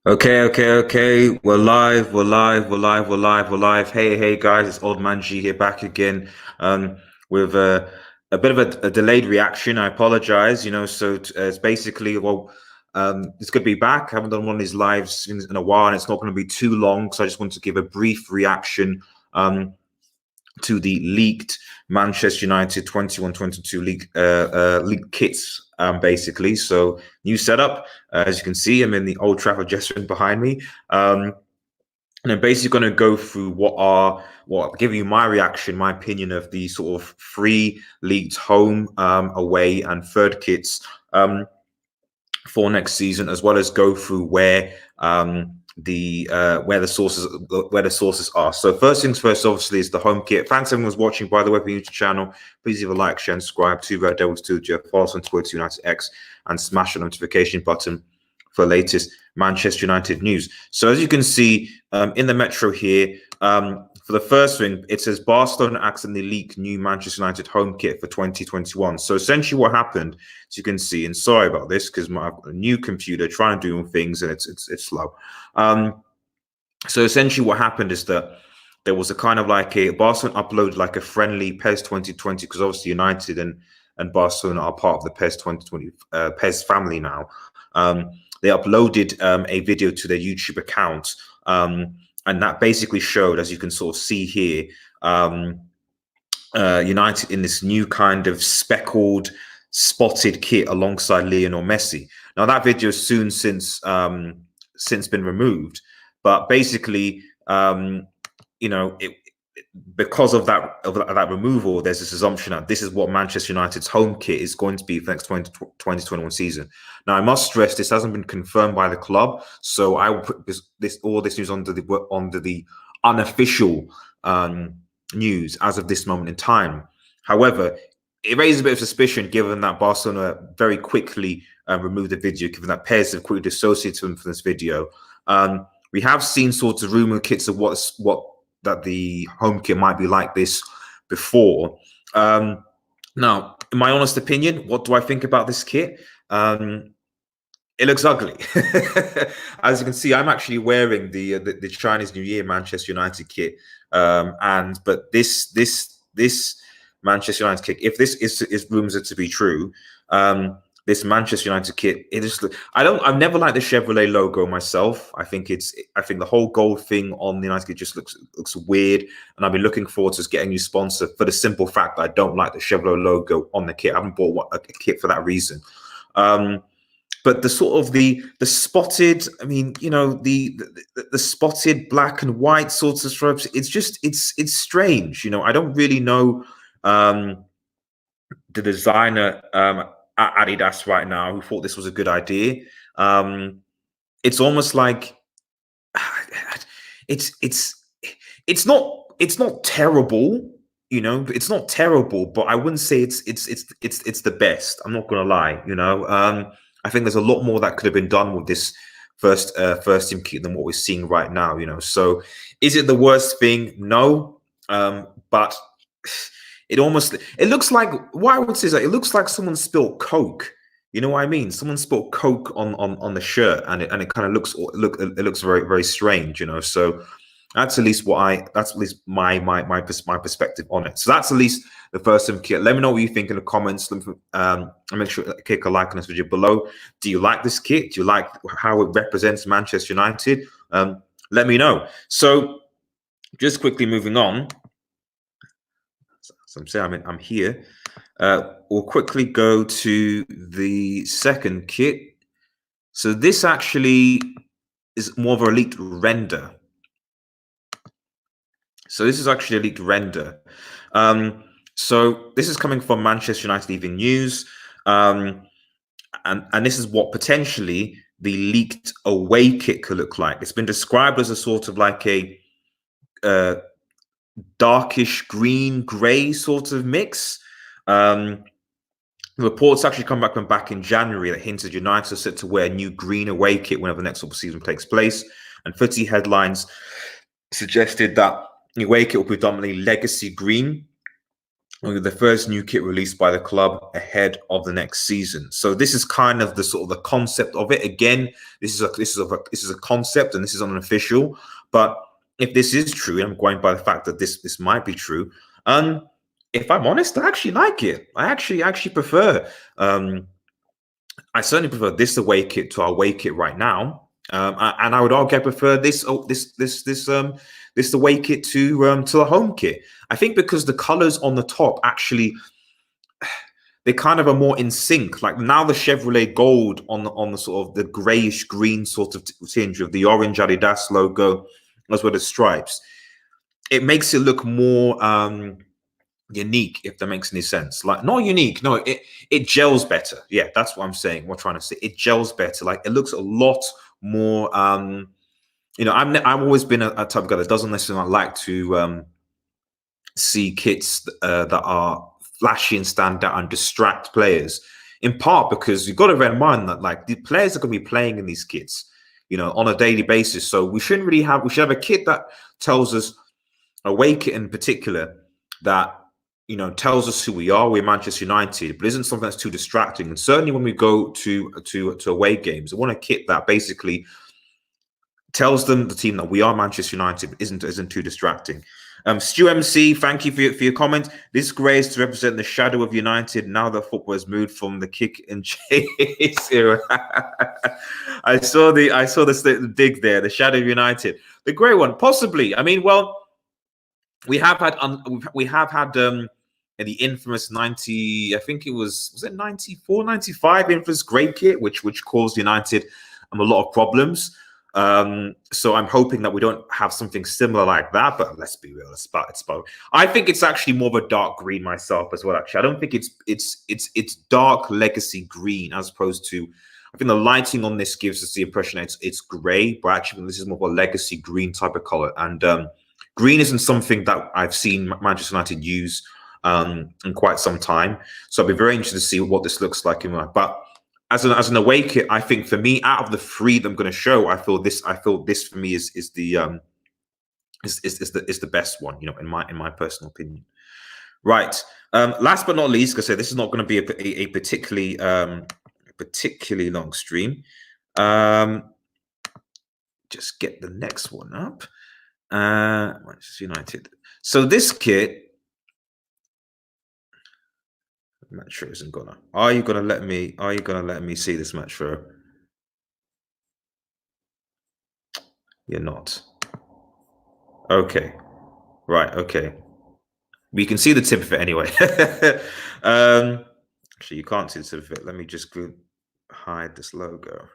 Okay. We're live, we're live, we're live, we're live, we're live. Hey, guys, it's Old Man G here back again. With a bit of a delayed reaction. I apologize, it's basically, it's good to be back. I haven't done one of these lives in a while, and it's not going to be too long, so I just want to give a brief reaction. To the leaked Manchester United 21-22 league kits, basically. So new setup. As you can see, I'm in the Old Trafford dressing room behind me. And I'm basically going to go through give you my reaction, my opinion of the sort of three leaked home, away, and third kits for next season, as well as go through the where the sources are. So first things first, obviously, is the home kit. Thanks everyone who's watching, by the way, for the YouTube channel. Please leave a like, share, and subscribe to Red Devils Studio. Follow us on Twitter, United X, and smash the notification button for latest Manchester United news. So as you can see in the Metro here, for the first thing, it says Barcelona accidentally leaked new Manchester United home kit for 2021. So essentially what happened, as you can see, and sorry about this because I've got a new computer trying to do things and it's slow. So essentially what happened is that there was a kind of like a Barcelona uploaded like a friendly PES 2020, because obviously United and Barcelona are part of the PES 2020 PES family now. They uploaded a video to their YouTube account, and that basically showed, as you can sort of see here, United in this new kind of speckled, spotted kit alongside Lionel Messi. Now that video has since been removed, but basically, because of that removal, there's this assumption that this is what Manchester United's home kit is going to be for the next 2021 season. Now, I must stress this hasn't been confirmed by the club, so I will put all this news under the unofficial news as of this moment in time. However, it raises a bit of suspicion given that Barcelona very quickly removed the video, given that pairs have quickly dissociated them from this video. We have seen sorts of rumor kits of what that the home kit might be like this before. Now, in my honest opinion, what do I think about this kit? It looks ugly. As you can see, I'm actually wearing the Chinese New Year Manchester United kit, but this Manchester United kit, if this is rumored to be true, this Manchester United kit, I've never liked the Chevrolet logo myself. I think the whole gold thing on the United kit just looks weird, and I've been looking forward to getting a new sponsor for the simple fact that I don't like the Chevrolet logo on the kit. I haven't bought a kit for that reason. But the sort of the spotted, I mean, the spotted black and white sorts of stripes, it's strange. I don't really know the designer at Adidas right now who thought this was a good idea. It's almost like it's not terrible, it's not terrible, but I wouldn't say it's the best. I'm not gonna lie, I think there's a lot more that could have been done with this first team kit than what we're seeing right now, So is it the worst thing? No. But it looks like, what I would say is that it looks like someone spilled Coke. You know what I mean? Someone spilled Coke on the shirt, and it kind of looks very, very strange, So that's at least my perspective on it. So that's at least the first team kit. Let me know what you think in the comments. And make sure to click a like on this video below. Do you like this kit? Do you like how it represents Manchester United? Let me know. So just quickly moving on. So I'm saying I'm here. We'll quickly go to the second kit. So this actually is more of a leaked render. So this is actually a leaked render. So this is coming from Manchester United Evening News. And this is what potentially the leaked away kit could look like. It's been described as a sort of like a darkish green gray sort of mix. Reports actually come back in January that hinted United are set to wear a new green away kit whenever the next football season takes place. And footy headlines suggested that the away kit will be predominantly legacy green, the first new kit released by the club ahead of the next season. So this is kind of the sort of the concept of it. Again, this is a concept and this is unofficial. But if this is true, and I'm going by the fact that this might be true, if I'm honest, I actually like it. I actually prefer. I certainly prefer this away kit to our away kit right now. And I would argue I prefer this away kit to the home kit. I think because the colors on the top actually they kind of are more in sync. Like now the Chevrolet gold on the sort of the grayish green sort of tinge of the orange Adidas logo as well as stripes. It makes it look more unique, if that makes any sense. Like not unique, no, it gels better. Yeah, that's what I'm saying. What I'm trying to say, it gels better. Like it looks a lot more. I've always been a type of guy that doesn't necessarily like to see kits that are flashy and stand out and distract players. In part because you've got to bear in mind that like the players are going to be playing in these kits, on a daily basis. So we shouldn't really have. We should have a kit that tells us, away kit in particular, that tells us who we are. We're Manchester United, but isn't something that's too distracting. And certainly when we go to away games, I want a kit that basically tells them, the team, that we are Manchester United, but isn't too distracting. Stu MC, thank you for your comment. This grey is to represent the shadow of United now that football has moved from the kick and chase era. I saw the dig there, the shadow of United, the grey one, possibly. I mean, well, we have had the infamous 90, I think it was it 94, 95 infamous grey kit, which caused United a lot of problems. So I'm hoping that we don't have something similar like that, but let's be real, it's about I think it's actually more of a dark green myself as well. Actually, I don't think it's dark legacy green as opposed to, I think the lighting on this gives us the impression that it's grey, but actually this is more of a legacy green type of color. And green isn't something that I've seen Manchester United use in quite some time. So I'll be very interested to see what this looks like in life. But as an away kit, I think for me, out of the three that I'm going to show, I feel this for me is the best one, in my personal opinion. Right. Last but not least, because I say this is not going to be a particularly long stream. Just get the next one up. Manchester United. So this kit. Metro isn't gonna. Are you gonna let me see this Metro? You're not. Okay. Right, okay. We can see the tip of it anyway. Actually, you can't see the tip of it. Let me just hide this logo.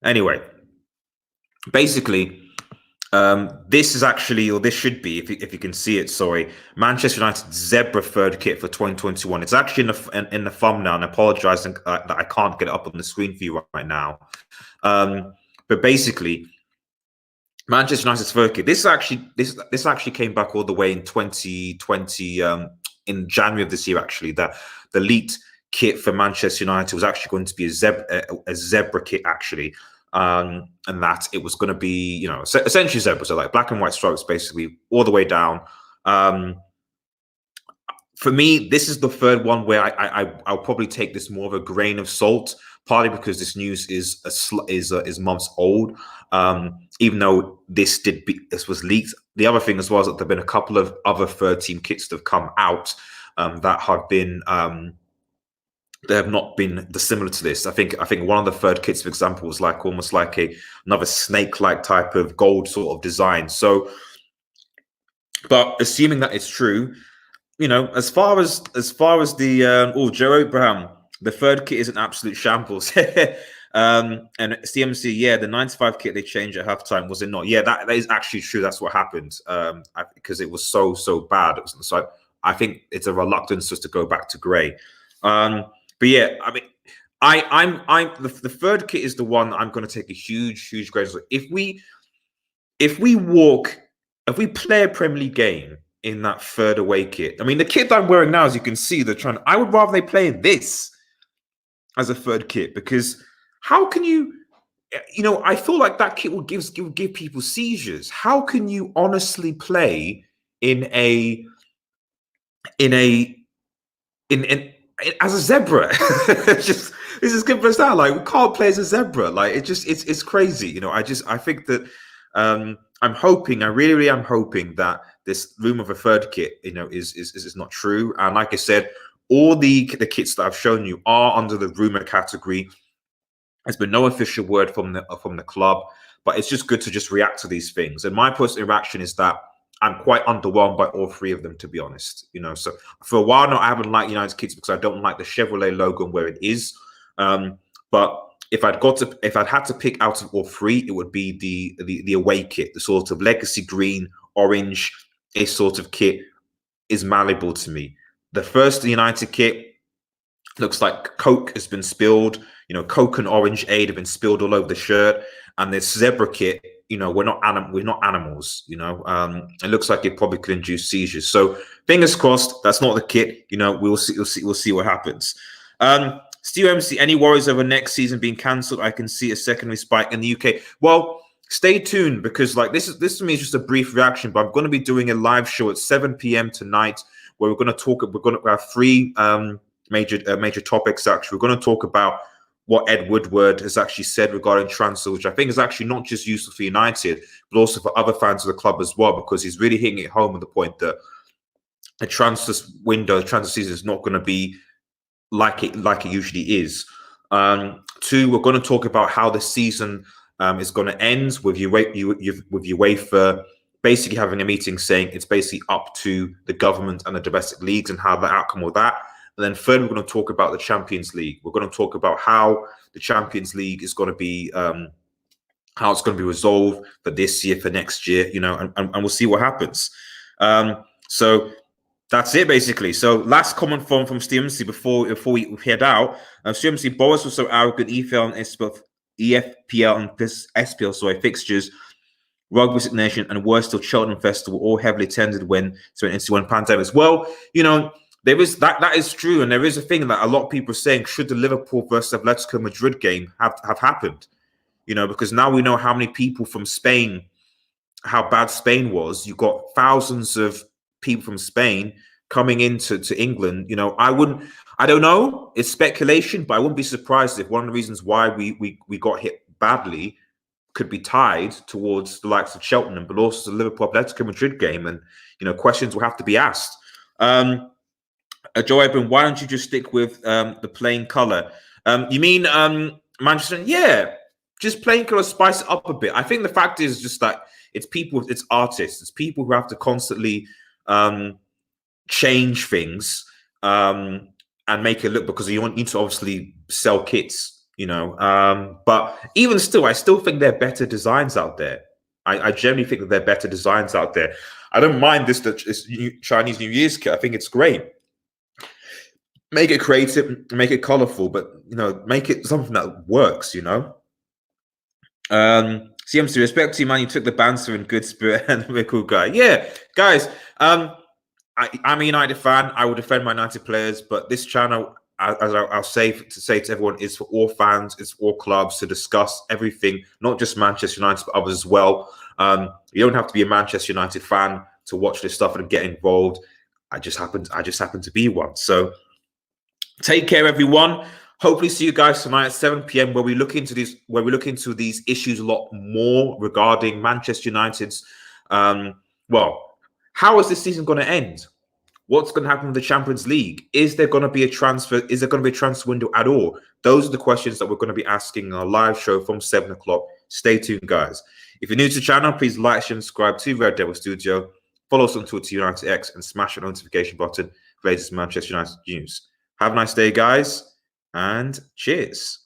Anyway, basically, this is actually, or this should be, if you can see it, sorry, Manchester United Zebra third kit for 2021. It's actually in the thumbnail, and I apologize that I can't get it up on the screen for you right now. But basically, Manchester United's third kit. This actually came back all the way in 2020, in January of this year. Actually, that the elite kit for Manchester United was actually going to be a zebra kit, actually. And that it was going to be, essentially zebra, so like black and white stripes, basically all the way down. For me, this is the third one where I'll probably take this more of a grain of salt, partly because this news is months old. Even though this was leaked, the other thing as well is that there've been a couple of other third team kits that have come out that have been. They have not been dissimilar to this. I think one of the third kits, for example, was like almost like another snake-like type of gold sort of design. So, but assuming that it's true, as far as the Joe Abraham, the third kit is an absolute shambles. And CMC, yeah, the 95 kit they changed at halftime, was it not? Yeah, that is actually true. That's what happened, because it was so bad. So I think it's a reluctance just to go back to grey. But yeah, I mean, the third kit is the one I'm going to take a huge grade. If we play a Premier League game in that third away kit, I mean, the kit that I'm wearing now, as you can see, I would rather they play this as a third kit, because how can you, I feel like that kit will give people seizures. How can you honestly play in a in a in as a zebra. It's just good for us now. Like we can't play as a zebra. Like it's crazy. I think that I'm hoping, I really am hoping that this room of a third kit, is not true. And like I said, all the kits that I've shown you are under the rumor category. There's been no official word from the club, but it's just good to just react to these things. And my personal reaction is that I'm quite underwhelmed by all three of them, to be honest. So for a while now, I haven't liked United kits because I don't like the Chevrolet logo and where it is. But if I'd had to pick out of all three, it would be the away kit, the sort of legacy green, orange, a sort of kit is malleable to me. The first United kit looks like Coke has been spilled. Coke and orange aid have been spilled all over the shirt. And this zebra kit, we're not animals. It looks like it probably could induce seizures. So fingers crossed, that's not the kit. We'll see what happens. Steve MC, any worries over next season being cancelled? I can see a secondary spike in the UK. Well, stay tuned, because this to me is just a brief reaction, but I'm going to be doing a live show at 7 p.m. tonight where we're going to have three major topics. Actually, we're going to talk about what Ed Woodward has actually said regarding transfer, which I think is actually not just useful for United, but also for other fans of the club as well, because he's really hitting it home with the point that the transfer season is not going to be like it usually is. Two, we're going to talk about how the season is going to end with UEFA basically having a meeting saying it's basically up to the government and the domestic leagues and how the outcome of that. And then third, we're going to talk about the Champions League. We're going to talk about how the Champions League is going to be, how it's going to be resolved for this year, for next year, and we'll see what happens. So that's it, basically. So last comment from STMC before we head out. STMC, Boris was so arrogant, EFL and EFPL and SPL, fixtures, rugby resignation, and worse still, Cheltenham Festival, all heavily attended when pandemics. Well, there is that is true, and there is a thing that a lot of people are saying: should the Liverpool versus Atletico Madrid game have happened? Because now we know how many people from Spain, how bad Spain was. You got thousands of people from Spain coming into England. I don't know, it's speculation, but I wouldn't be surprised if one of the reasons why we got hit badly could be tied towards the likes of Cheltenham, but also the Liverpool Atletico Madrid game, and questions will have to be asked. Joe Eben, why don't you just stick with the plain color? You mean Manchester? Yeah, just plain color, spice it up a bit. I think the fact is just that it's people, it's artists, it's people who have to constantly change things and make it look, because you need to obviously sell kits, but even still, I still think there are better designs out there. I generally think that there are better designs out there. I don't mind this Chinese New Year's kit. I think it's great. Make it creative, make it colorful, but make it something that works. CMC, respect to you, man. You took the banter in good spirit and we're a cool guy. Yeah, guys. I'm a United fan. I will defend my United players, but this channel, as I'll say to everyone, is for all fans, it's for all clubs to discuss everything, not just Manchester United, but others as well. You don't have to be a Manchester United fan to watch this stuff and get involved. I just happen to be one. So take care, everyone. Hopefully see you guys tonight at 7 p.m. where we look into these issues a lot more regarding Manchester United's how is this season going to end? What's going to happen with the Champions League? Is there going to be a transfer? Is there going to be a transfer window at all? Those are the questions that we're going to be asking in our live show from 7 o'clock. Stay tuned, guys. If you're new to the channel, please like, share, and subscribe to Red Devil Studio. Follow us on Twitter, United X, and smash the notification button for latest Manchester United news. Have a nice day, guys, and cheers.